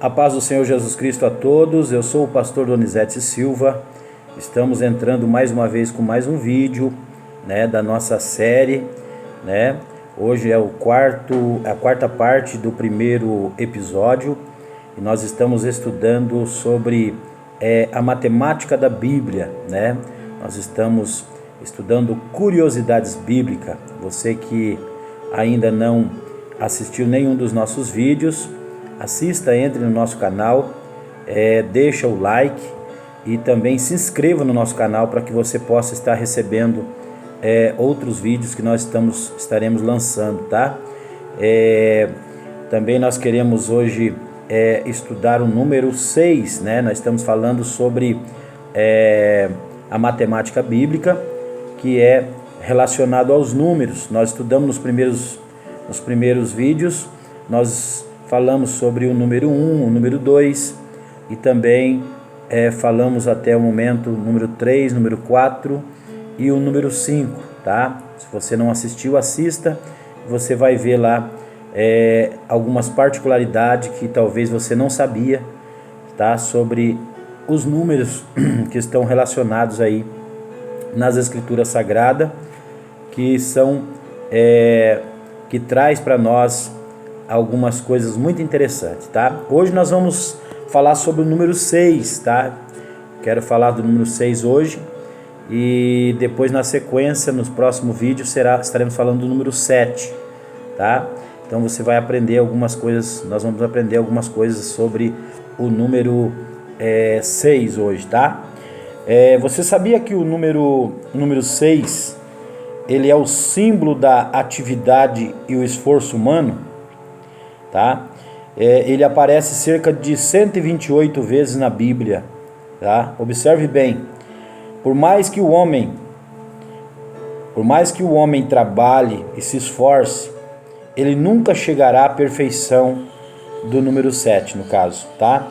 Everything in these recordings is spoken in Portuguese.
A paz do Senhor Jesus Cristo a todos, eu sou o pastor Donizete Silva, estamos entrando mais uma vez com mais um vídeo, da nossa série, Hoje é a quarta parte do primeiro episódio e nós estamos estudando sobre a matemática da Bíblia, Nós estamos estudando curiosidades bíblicas. Você que ainda não assistiu nenhum dos nossos vídeos, assista, entre no nosso canal, deixa o like e também se inscreva no nosso canal para que você possa estar recebendo outros vídeos que nós estaremos lançando, tá? Também nós queremos hoje estudar o número 6, Nós estamos falando sobre a matemática bíblica, que é relacionado aos números. Nós estudamos nos primeiros vídeos, nós falamos sobre o número 1, o número 2 e também falamos até o momento o número 3, número 4 e o número 5, tá? Se você não assistiu, assista, você vai ver lá algumas particularidades que talvez você não sabia, tá? Sobre os números que estão relacionados aí nas Escrituras Sagradas, que são que traz para nós algumas coisas muito interessantes, tá? Hoje nós vamos falar sobre o número 6, tá? Quero falar do número 6 hoje e depois na sequência, nos próximos vídeos, estaremos falando do número 7, tá? Então você vai aprender algumas coisas, nós vamos aprender algumas coisas sobre o número 6 hoje, tá? Você sabia que o número 6, ele é o símbolo da atividade e o esforço humano? Tá? Ele aparece cerca de 128 vezes na Bíblia, tá? Observe bem. Por mais que o homem trabalhe e se esforce, ele nunca chegará à perfeição do número 7, no caso, tá?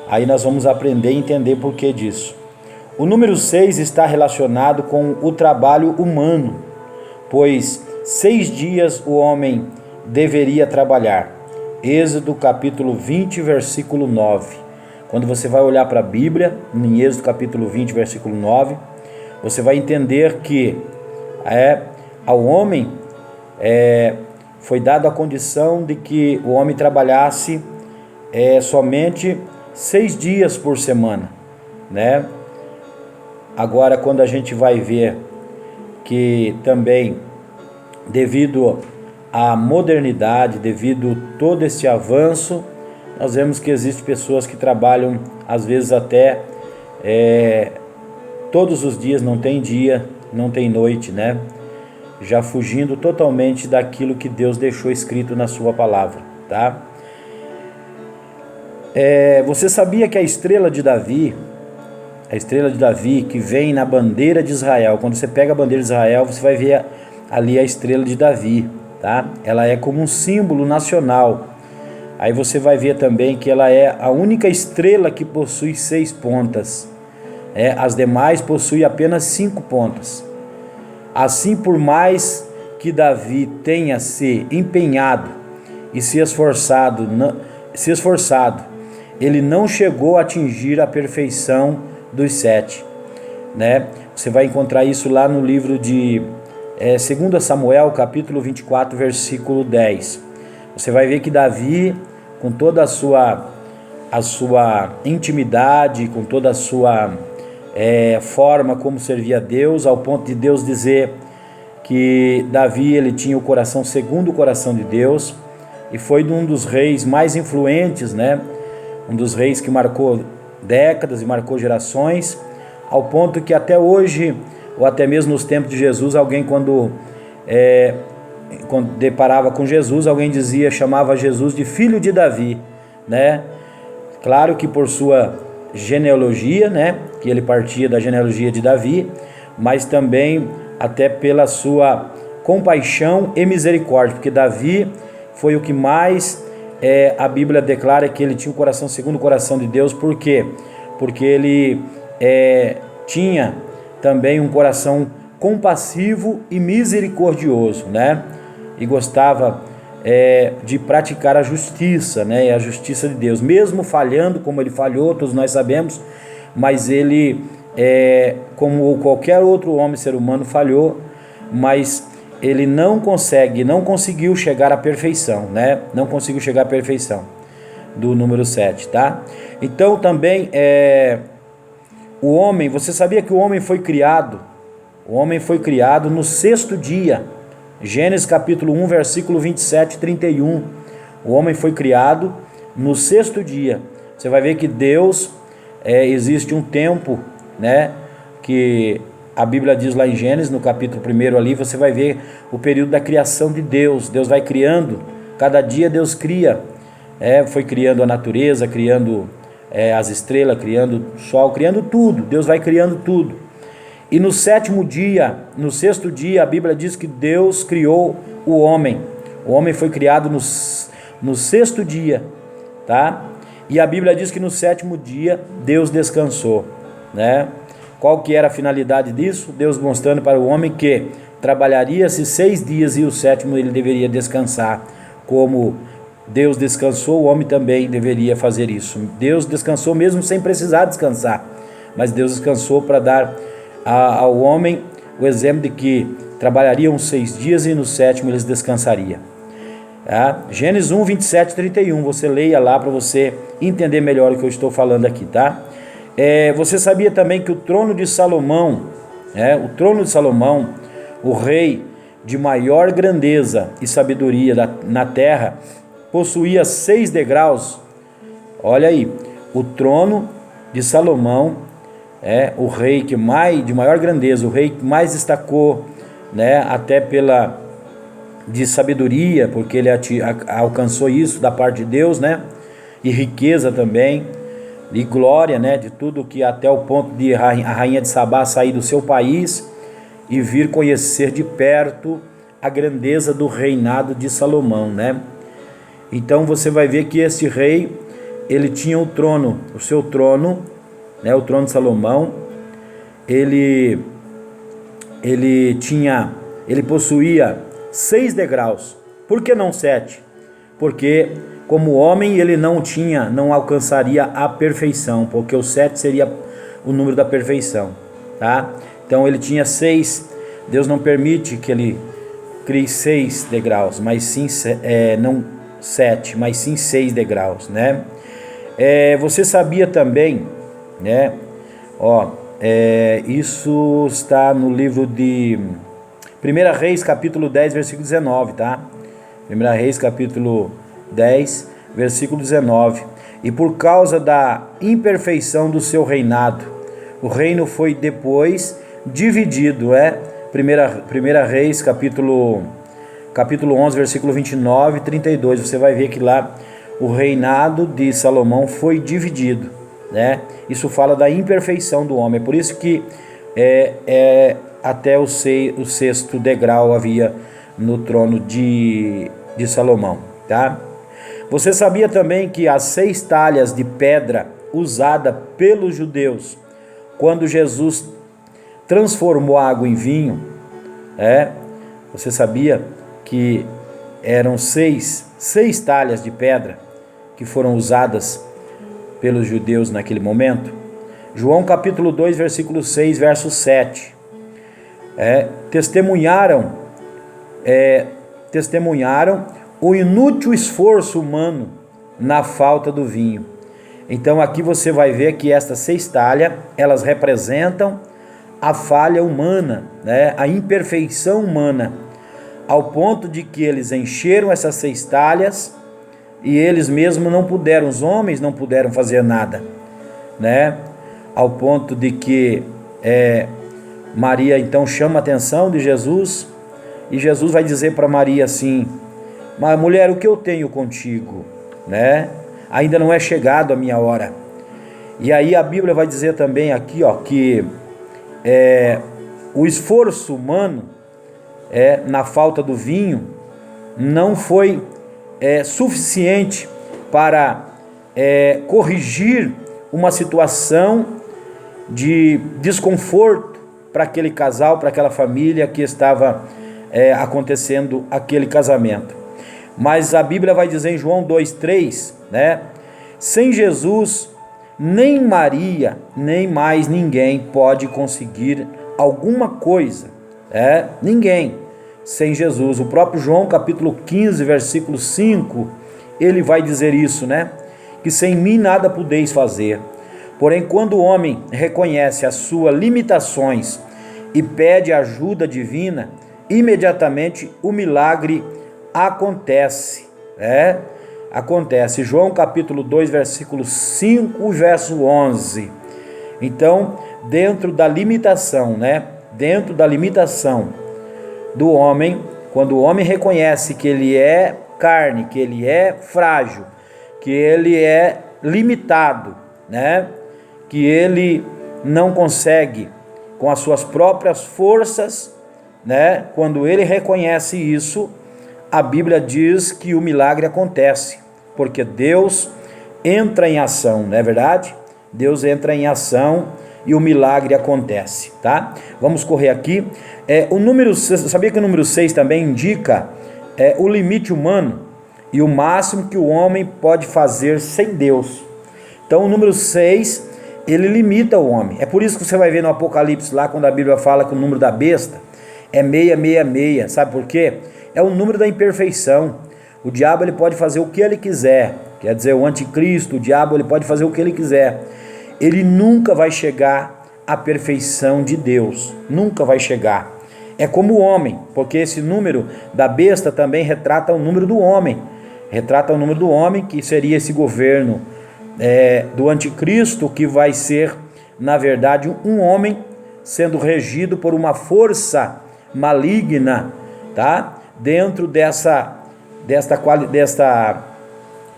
Aí nós vamos aprender e entender por que disso. O número 6 está relacionado com o trabalho humano, pois 6 dias o homem deveria trabalhar. Êxodo capítulo 20, versículo 9. Quando você vai olhar para a Bíblia, em Êxodo capítulo 20, versículo 9, você vai entender que ao homem foi dada a condição de que o homem trabalhasse somente 6 dias por semana, Agora, quando a gente vai ver que também, devido à modernidade, devido a todo esse avanço, nós vemos que existem pessoas que trabalham, às vezes até todos os dias, não tem dia, não tem noite, Já fugindo totalmente daquilo que Deus deixou escrito na sua palavra, tá? Você sabia que a estrela de Davi que vem na bandeira de Israel, quando você pega a bandeira de Israel, você vai ver ali a estrela de Davi, tá? Ela é como um símbolo nacional. Aí você vai ver também que ela é a única estrela que possui 6 pontas. As demais possuem apenas 5 pontas. Assim, por mais que Davi tenha se empenhado e se esforçado, ele não chegou a atingir a perfeição dos 7, Você vai encontrar isso lá no livro de 2 Samuel, capítulo 24, versículo 10. Você vai ver que Davi, com toda a sua intimidade, com toda a sua forma como servia a Deus, ao ponto de Deus dizer que Davi, ele tinha o coração segundo o coração de Deus, e foi um dos reis mais influentes, Um dos reis que marcou décadas e marcou gerações, ao ponto que até hoje, ou até mesmo nos tempos de Jesus, alguém quando deparava com Jesus, alguém chamava Jesus de filho de Davi, Claro que por sua genealogia, que ele partia da genealogia de Davi, mas também até pela sua compaixão e misericórdia, porque Davi foi o que mais a Bíblia declara que ele tinha o coração segundo o coração de Deus. Por quê? Porque ele tinha também um coração compassivo e misericordioso, E gostava de praticar a justiça, né? A justiça de Deus, mesmo falhando como ele falhou, todos nós sabemos, mas ele, como qualquer outro homem, ser humano, falhou, mas ele não conseguiu chegar à perfeição, né? Não conseguiu chegar à perfeição do número 7, tá? Então também o homem, você sabia que o homem foi criado? O homem foi criado no sexto dia. Gênesis capítulo 1, versículo 27 e 31. O homem foi criado no sexto dia. Você vai ver que Deus, existe um tempo, né, que a Bíblia diz lá em Gênesis, no capítulo 1 ali, você vai ver o período da criação de Deus. Deus vai criando, cada dia Deus cria, foi criando a natureza, criando as estrelas, criando o sol, criando tudo. Deus vai criando tudo. E no sétimo dia, no sexto dia, a Bíblia diz que Deus criou o homem. O homem foi criado no sexto dia, tá? E a Bíblia diz que no sétimo dia Deus descansou, né? Qual que era a finalidade disso? Deus mostrando para o homem que trabalharia-se 6 dias e o sétimo ele deveria descansar. Como Deus descansou, o homem também deveria fazer isso. Deus descansou mesmo sem precisar descansar, mas Deus descansou para dar ao homem o exemplo de que trabalhariam 6 dias e no sétimo eles descansariam. Tá? Gênesis 1, 27 e 31, você leia lá para você entender melhor o que eu estou falando aqui, tá? Você sabia também que o trono de Salomão, o rei de maior grandeza e sabedoria na terra, possuía 6 degraus? Olha aí, o trono de Salomão, o rei de maior grandeza, o rei que mais destacou, né, até de sabedoria, porque ele alcançou isso da parte de Deus, né, e riqueza também, e glória, né, de tudo, que até o ponto de a rainha de Sabá sair do seu país e vir conhecer de perto a grandeza do reinado de Salomão, né? Então você vai ver que esse rei, ele tinha o seu trono, né, o trono de Salomão, ele possuía 6 degraus. Por que não 7? Porque como homem ele não alcançaria a perfeição, porque o 7 seria o número da perfeição, tá? Então ele tinha 6. Deus não permite que ele crie 6 degraus, mas sim não 7, mas sim 6 degraus, né? Você sabia também, né? Isso está no livro de 1 Reis, capítulo 10, versículo 19, tá? 1 Reis, capítulo 10, versículo 19. E por causa da imperfeição do seu reinado, o reino foi depois dividido, 1 Reis, capítulo 11, versículo 29 e 32. Você vai ver que lá o reinado de Salomão foi dividido, né? Isso fala da imperfeição do homem. É por isso que até o sexto degrau havia no trono de Salomão, tá? Você sabia também que as 6 talhas de pedra usada pelos judeus quando Jesus transformou a água em vinho, você sabia que eram 6 talhas de pedra que foram usadas pelos judeus naquele momento? João capítulo 2, versículo 6, verso 7. Testemunharam o inútil esforço humano na falta do vinho. Então aqui você vai ver que estas 6 talhas, elas representam a falha humana, né? A imperfeição humana, ao ponto de que eles encheram essas 6 talhas e eles mesmos não puderam, os homens não puderam fazer nada, né? Ao ponto de que Maria então chama a atenção de Jesus, e Jesus vai dizer para Maria assim: mas mulher, o que eu tenho contigo, né? Ainda não é chegado a minha hora. E aí a Bíblia vai dizer também aqui, que o esforço humano na falta do vinho não foi suficiente para corrigir uma situação de desconforto para aquele casal, para aquela família que estava acontecendo aquele casamento. Mas a Bíblia vai dizer em João 2,3, né? Sem Jesus, nem Maria, nem mais ninguém pode conseguir alguma coisa, ninguém, sem Jesus. O próprio João capítulo 15, versículo 5, ele vai dizer isso, né? Que sem mim nada podeis fazer. Porém, quando o homem reconhece as suas limitações e pede ajuda divina, imediatamente o milagre acontece, acontece. João capítulo 2, versículo 5 e verso 11. Então, dentro da limitação, dentro da limitação do homem, quando o homem reconhece que ele é carne, que ele é frágil, que ele é limitado, que ele não consegue com as suas próprias forças, quando ele reconhece isso, a Bíblia diz que o milagre acontece, porque Deus entra em ação, não é verdade? Deus entra em ação e o milagre acontece, tá? Vamos correr aqui. O número, sabia que o número 6 também indica o limite humano e o máximo que o homem pode fazer sem Deus. Então o número 6, ele limita o homem. É por isso que você vai ver no Apocalipse lá, quando a Bíblia fala que o número da besta é 666, sabe por quê? É o número da imperfeição. O diabo ele pode fazer o que ele quiser, quer dizer, o anticristo, o diabo ele pode fazer o que ele quiser. Ele nunca vai chegar à perfeição de Deus, nunca vai chegar. É como o homem, porque esse número da besta também retrata o número do homem, que seria esse governo do anticristo, que vai ser, na verdade, um homem sendo regido por uma força maligna, tá? Dentro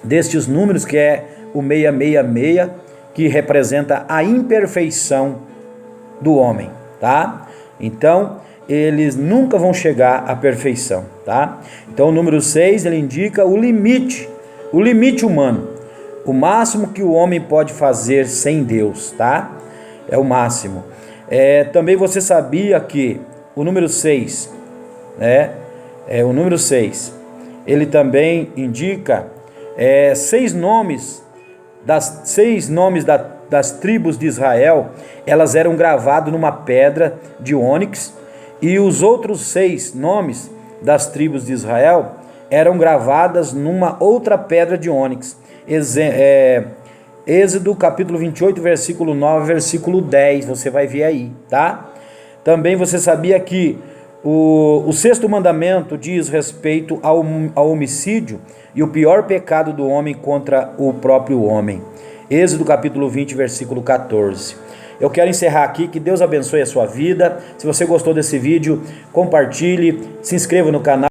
destes números, que é o 666, que representa a imperfeição do homem, tá? Então, eles nunca vão chegar à perfeição, tá? Então, o número 6, ele indica o limite humano, o máximo que o homem pode fazer sem Deus, tá? É o máximo. Também você sabia que o número 6, o número 6, ele também indica 6 nomes, das tribos de Israel, elas eram gravados numa pedra de ônix, e os outros 6 nomes das tribos de Israel eram gravadas numa outra pedra de ônix. Êxodo capítulo 28, versículo 9, versículo 10, você vai ver aí, tá? Também você sabia que o 6º mandamento diz respeito ao homicídio e o pior pecado do homem contra o próprio homem. Êxodo capítulo 20, versículo 14. Eu quero encerrar aqui, que Deus abençoe a sua vida. Se você gostou desse vídeo, compartilhe, se inscreva no canal.